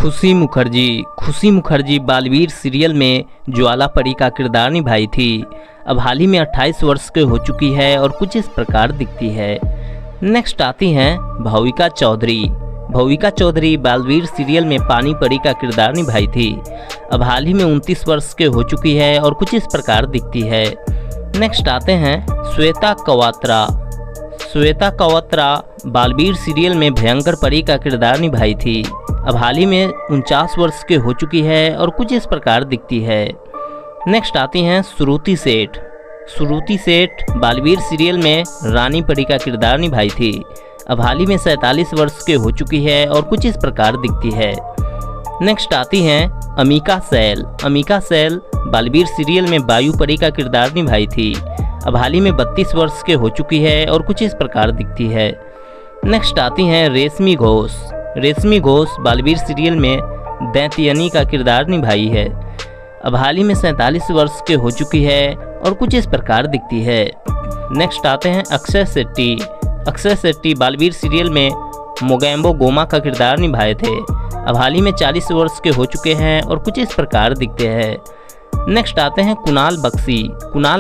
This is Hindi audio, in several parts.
खुशी मुखर्जी बालवीर सीरियल में ज्वाला परी का किरदार निभाई थी। अब हाल ही में 28 वर्ष के हो चुकी है और कुछ इस प्रकार दिखती है। नेक्स्ट आती हैं भविका चौधरी बालवीर सीरियल में पानी परी का किरदार निभाई थी। अब हाल ही में 29 वर्ष के हो चुकी है और कुछ इस प्रकार दिखती है। नेक्स्ट आते हैं श्वेता कवात्रा बालवीर सीरियल में भयंकर परी का किरदार निभाई थी। अब हाल ही में 49 वर्ष के हो चुकी है और कुछ इस प्रकार दिखती है। नेक्स्ट आती हैं श्रुति सेठ बालवीर सीरियल में रानी परी का किरदार निभाई थी। अब हाल ही में 47 वर्ष के हो चुकी है और कुछ इस प्रकार दिखती है। नेक्स्ट आती हैं अमिका सैल बालवीर सीरियल में वायु परी का किरदार निभाई थी। अब हाल ही में 32 वर्ष के हो चुकी है और कुछ इस प्रकार दिखती है। नेक्स्ट आती हैं रेशमी घोष बालवीर सीरियल में दैत्यनी का किरदार निभाई है। अब हाल ही में 47 वर्ष के हो चुकी है और कुछ इस प्रकार दिखती है। नेक्स्ट आते हैं अक्षय शेट्टी बालवीर सीरियल में मोगैम्बो गोमा का किरदार निभाए थे। अब हाल ही में 40 वर्ष के हो चुके हैं और कुछ इस प्रकार दिखते हैं। नेक्स्ट आते हैं कुणाल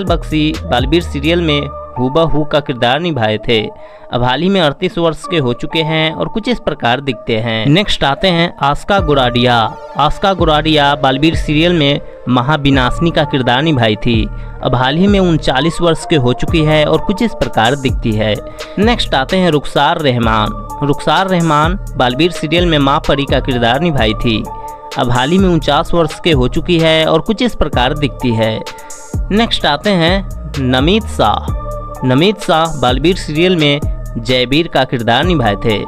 बख्शी बालवीर सीरियल में हूबहू का किरदार निभाए थे। अब हाल ही में 38 वर्ष के हो चुके हैं और कुछ इस प्रकार दिखते हैं। नेक्स्ट आते हैं आस्का गुराडिया बालवीर सीरियल में महाविनाशिनी का किरदार निभाई थी। अब हाल ही में 39 वर्ष के हो चुकी है और कुछ इस प्रकार दिखती है। नेक्स्ट आते हैं रुखसार रहमान बालवीर सीरियल में माँ परी का किरदार निभाई थी। अब हाल ही में 49 वर्ष के हो चुकी है और कुछ इस प्रकार दिखती है। नेक्स्ट आते हैं नमित शाह बालवीर सीरियल में जयवीर का किरदार निभाए थे।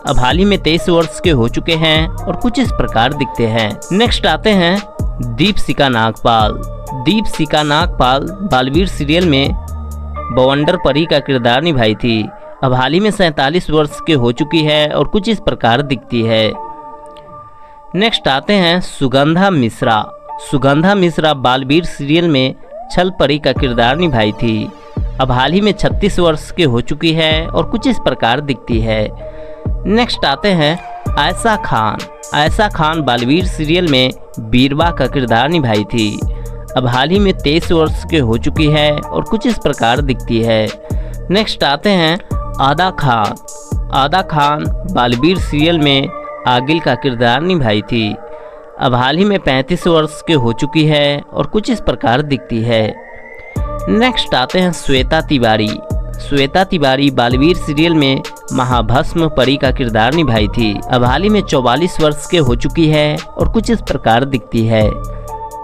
अब हाल ही में 23 वर्ष के हो चुके हैं और कुछ इस प्रकार दिखते हैं। नेक्स्ट आते हैं दीपशिका नागपाल बालवीर सीरियल में बवंडर परी का किरदार निभाई थी। अब हाल ही में 47 वर्ष के हो चुकी है और कुछ इस प्रकार दिखती है। नेक्स्ट आते हैं सुगंधा मिश्रा बालवीर सीरियल में छल परी का किरदार निभाई थी। अब हाल ही में 36 वर्ष के हो चुकी है और कुछ इस प्रकार दिखती है। नेक्स्ट आते हैं आयशा खान बालवीर सीरियल में बीरबा का किरदार निभाई थी। अब हाल ही में 23 वर्ष के हो चुकी है और कुछ इस प्रकार दिखती है। नेक्स्ट आते हैं आदा खान बालवीर सीरियल में आगिल का किरदार निभाई थी। अब हाल ही में 35 वर्ष के हो चुकी है और कुछ इस प्रकार दिखती है। नेक्स्ट आते हैं श्वेता तिवारी बालवीर सीरियल में महाभस्म परी का किरदार निभाई थी। अब हाल ही में 44 वर्ष के हो चुकी है और कुछ इस प्रकार दिखती है।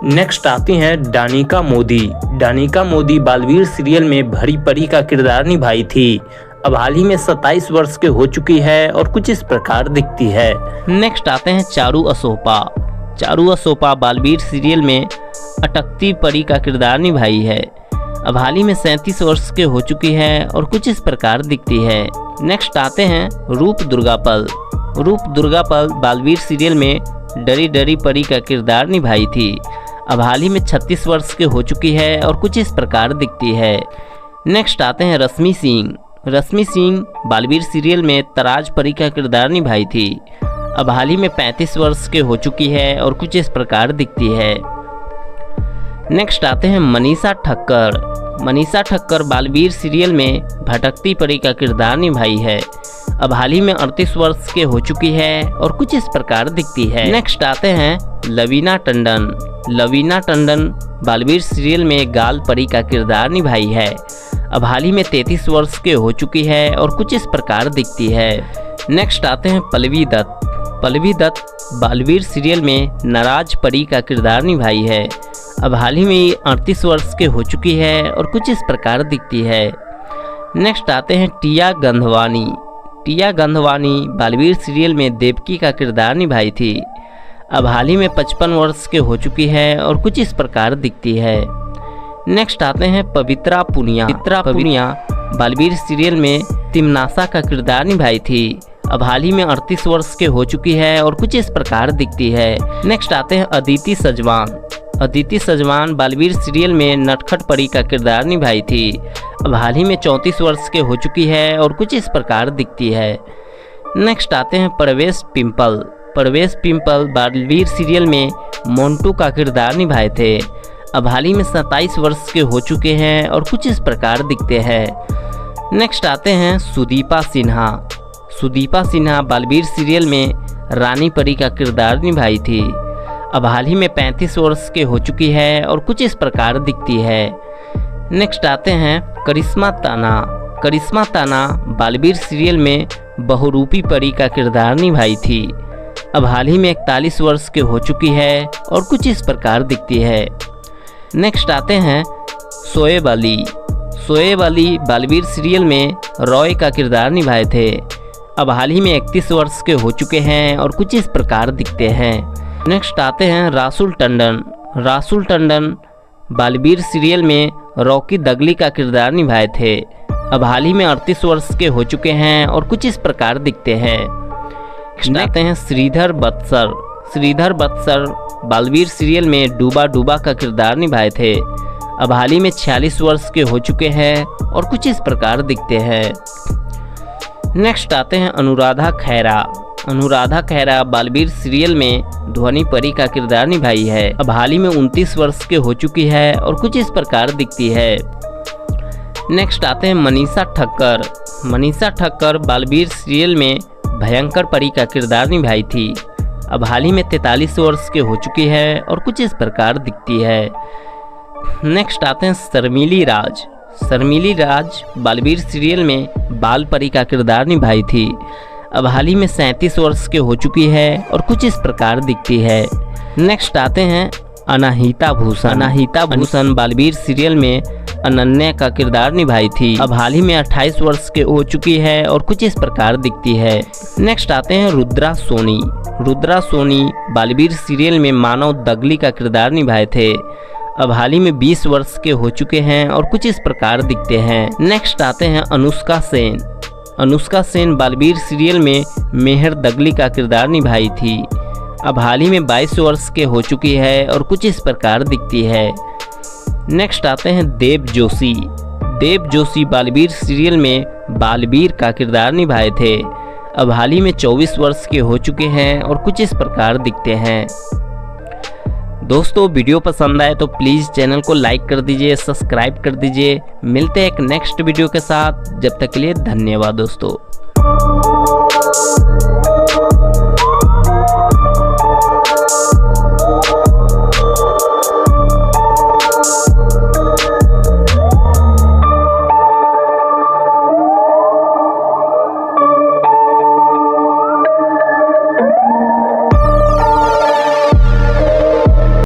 नेक्स्ट आती हैं डानिका मोदी बालवीर सीरियल में भरी परी का किरदार निभाई थी। अब हाल ही में 27 वर्ष के हो चुकी है और कुछ इस प्रकार दिखती है। नेक्स्ट आते हैं चारू असोपा बालवीर सीरियल में अटकती परी का किरदार निभाई है। अब हाल ही में 37 वर्ष के हो चुकी है और कुछ इस प्रकार दिखती है। नेक्स्ट आते हैं रूप दुर्गापल बालवीर सीरियल में डरी परी का किरदार निभाई थी। अब हाल ही में 36 वर्ष के हो चुकी है और कुछ इस प्रकार दिखती है। नेक्स्ट आते हैं रश्मि सिंह बालवीर सीरियल में तराज परी का किरदार निभाई थी। अब हाल ही में 35 वर्ष के हो चुकी है और कुछ इस प्रकार दिखती है। नेक्स्ट आते हैं मनीषा ठक्कर बालवीर सीरियल में भटकती परी का किरदार निभाई है। अब हाल ही में 38 वर्ष के हो चुकी है और कुछ इस प्रकार दिखती है। नेक्स्ट आते हैं लवीना टंडन बालवीर सीरियल में गाल परी का किरदार निभाई है। अब हाल ही में 33 वर्ष के हो चुकी है और कुछ इस प्रकार दिखती है। नेक्स्ट आते हैं पल्लवी दत्त बालवीर सीरियल में नाराज परी का किरदार निभाई है। अब हाल ही में 38 वर्ष के हो चुकी है और कुछ इस प्रकार दिखती है। नेक्स्ट आते हैं टिया गंधवानी बालवीर सीरियल में देवकी का किरदार निभाई थी। अब हाल ही में 55 वर्ष के हो चुकी है और कुछ इस प्रकार दिखती है। नेक्स्ट आते हैं पवित्रा पुनिया बालवीर सीरियल में तिमनासा का किरदार निभाई थी। अब हाल ही में 38 वर्ष के हो चुकी है और कुछ इस प्रकार दिखती है। नेक्स्ट आते हैं अदिति सजवान बालवीर सीरियल में नटखट परी का किरदार निभाई थी। अब हाल ही में 34 वर्ष के हो चुकी है और कुछ इस प्रकार दिखती है। नेक्स्ट आते हैं परवेश परवेश पिंपल बालवीर सीरियल में मोंटू का किरदार निभाए थे। अब हाल ही में 27 वर्ष के हो चुके हैं और कुछ इस प्रकार दिखते हैं। नेक्स्ट आते हैं सुदीपा सिन्हा। सुदीपा सिन्हा बालवीर सीरियल में रानी परी का किरदार निभाई थी। अब हाल ही में 35 वर्ष के हो चुकी है और कुछ इस प्रकार दिखती है। नेक्स्ट आते हैं करिश्मा ताना। करिश्मा ताना बालवीर सीरियल में बहुरूपी परी का किरदार निभाई थी। अब हाल ही में 41 वर्ष के हो चुकी है और कुछ इस प्रकार दिखती है। नेक्स्ट आते हैं शोएब अली। शोएब अली बालवीर सीरियल में रॉय का किरदार निभाए थे। अब हाल ही में 31 वर्ष के हो चुके हैं और कुछ इस प्रकार दिखते हैं। नेक्स्ट आते हैं रासुल टंडन। रासुल टंडन बालवीर सीरियल में रॉकी दगली का किरदार निभाए थे। अब हाल ही में 38 वर्ष के हो चुके हैं और कुछ इस प्रकार दिखते हैं। नेक्स्ट आते हैं श्रीधर बत्सर। श्रीधर बत्सर बालवीर सीरियल में डूबा डूबा का किरदार निभाए थे। अब हाल ही में 46 वर्ष के हो चुके हैं और कुछ इस प्रकार दिखते हैं। नेक्स्ट आते हैं अनुराधा खैरा। अनुराधा खैरा बालवीर सीरियल में ध्वनि परी का किरदार निभाई है। अब हाल ही में 29 वर्ष के हो चुकी है और कुछ इस प्रकार दिखती है। नेक्स्ट आते हैं मनीषा ठक्कर। मनीषा ठक्कर बालवीर सीरियल में भयंकर परी का किरदार निभाई थी। अब हाल ही में 43 वर्ष के हो चुकी है और कुछ इस प्रकार दिखती है। नेक्स्ट आते हैं शर्मिली राज। शर्मिली राज बालवीर सीरियल में बाल परी का किरदार निभाई थी। अब हाल ही में 37 वर्ष के हो चुकी है और कुछ इस प्रकार दिखती है। नेक्स्ट आते हैं अनाहिता भूषण। अनाहिता भूषण बालवीर सीरियल में अनन्या का किरदार निभाई थी। अब हाल ही में 28 वर्ष के हो चुकी है और कुछ इस प्रकार दिखती है। नेक्स्ट आते हैं रुद्रा सोनी। रुद्रा सोनी बालवीर सीरियल में मानव दगली का किरदार निभाए थे। अब हाल ही में 20 वर्ष के हो चुके हैं और कुछ इस प्रकार दिखते हैं। नेक्स्ट आते हैं अनुष्का सेन। अनुष्का सेन बालवीर सीरियल में मेहर दगली का किरदार निभाई थी। अब हाल ही में 22 वर्ष के हो चुकी है और कुछ इस प्रकार दिखती है। नेक्स्ट आते हैं देव जोशी। देव जोशी बालवीर सीरियल में बालवीर का किरदार निभाए थे। अब हाल ही में 24 वर्ष के हो चुके हैं और कुछ इस प्रकार दिखते हैं। दोस्तों वीडियो पसंद आए तो प्लीज़ चैनल को लाइक कर दीजिए, सब्सक्राइब कर दीजिए। मिलते हैं एक नेक्स्ट वीडियो के साथ, जब तक के लिए धन्यवाद दोस्तों।